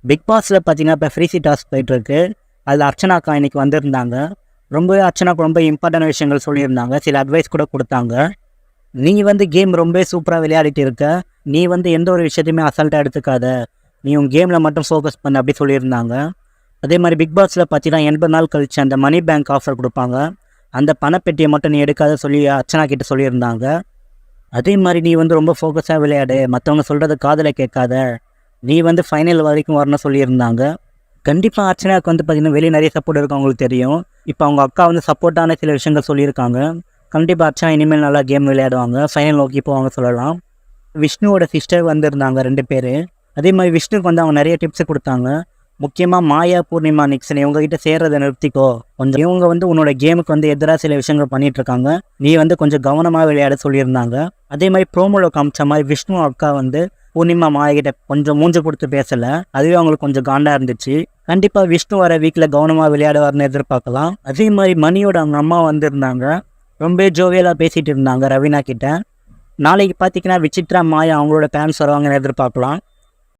Big பாஸில் பார்த்தீங்கன்னா இப்போ ஃப்ரீ டாஸ்க் போயிட்டுருக்கு. அதில் அர்ச்சனாக்கா இன்னைக்கு வந்திருந்தாங்க. ரொம்பவே அர்ச்சனாக்கு ரொம்ப இம்பார்ட்டன்ட் விஷயங்கள் சொல்லியிருந்தாங்க. சில அட்வைஸ் கூட கொடுத்தாங்க. நீ வந்து கேம் ரொம்ப சூப்பராக விளையாடிட்டு இருக்க. நீ வந்து எந்த ஒரு விஷயத்தையுமே அசால்ட்டாக எடுத்துக்காத. நீ உன் கேமில் மட்டும் ஃபோக்கஸ் பண்ண அப்படி சொல்லியிருந்தாங்க. அதே மாதிரி பிக் பாஸில் பார்த்தீங்கன்னா 80 நாள் கழிச்சு அந்த மணி பேங்க் ஆஃபர் கொடுப்பாங்க. அந்த பணப்பெட்டியை மட்டும் நீ எடுக்காத சொல்லி அர்ச்சனா கிட்ட சொல்லியிருந்தாங்க. அதே மாதிரி நீ வந்து ரொம்ப ஃபோக்கஸாக விளையாடு, மற்றவங்க சொல்கிறத காதலை கேட்காத, நீ வந்து ஃபைனல் வரைக்கும் வரணும்னு சொல்லியிருந்தாங்க. கண்டிப்பாக அர்ச்சனாவுக்கு வந்து பார்த்திங்கன்னா வெளியே நிறைய சப்போர்ட் இருக்கும், அவங்களுக்கு தெரியும். இப்போ அவங்க அக்கா வந்து சப்போர்ட்டான சில விஷயங்கள் சொல்லியிருக்காங்க. கண்டிப்பாக அர்ச்சனா இனிமேல் நல்லா கேம் விளையாடுவாங்க, ஃபைனல் நோக்கி போவாங்க சொல்லலாம். விஷ்ணுவோட சிஸ்டர் வந்திருந்தாங்க 2 பேர். அதே மாதிரி விஷ்ணுக்கு வந்து அவங்க நிறைய டிப்ஸ் கொடுத்தாங்க. முக்கியமாக மாயா, பூர்ணிமா, நிக்சன் இவங்ககிட்ட சேர்றதை நிறுத்திக்கோ. கொஞ்சம் இவங்க வந்து உன்னோட கேமுக்கு வந்து எதிராக சில விஷயங்கள் பண்ணிகிட்ருக்காங்க. நீ வந்து கொஞ்சம் கவனமாக விளையாட சொல்லியிருந்தாங்க. அதே மாதிரி ப்ரோமோவில் காமிச்ச மாதிரி விஷ்ணு அக்கா வந்து பூர்ணிமா மாயகிட்ட கொஞ்சம் மூஞ்சு கொடுத்து பேசலை. அதுவே அவங்களுக்கு கொஞ்சம் காண்டாக இருந்துச்சு. கண்டிப்பாக விஷ்ணு வர வீக்கில் கவனமாக விளையாடுவார்னு எதிர்பார்க்கலாம். அதே மாதிரி மணியோட அவங்க அம்மா வந்திருந்தாங்க. ரொம்ப ஜோவியலாக பேசிகிட்டு இருந்தாங்க ரவீனா கிட்ட. நாளைக்கு பார்த்தீங்கன்னா விசித்ரா, மாயா அவங்களோட பேரண்ட்ஸ் வருவாங்கன்னு எதிர்பார்க்கலாம்.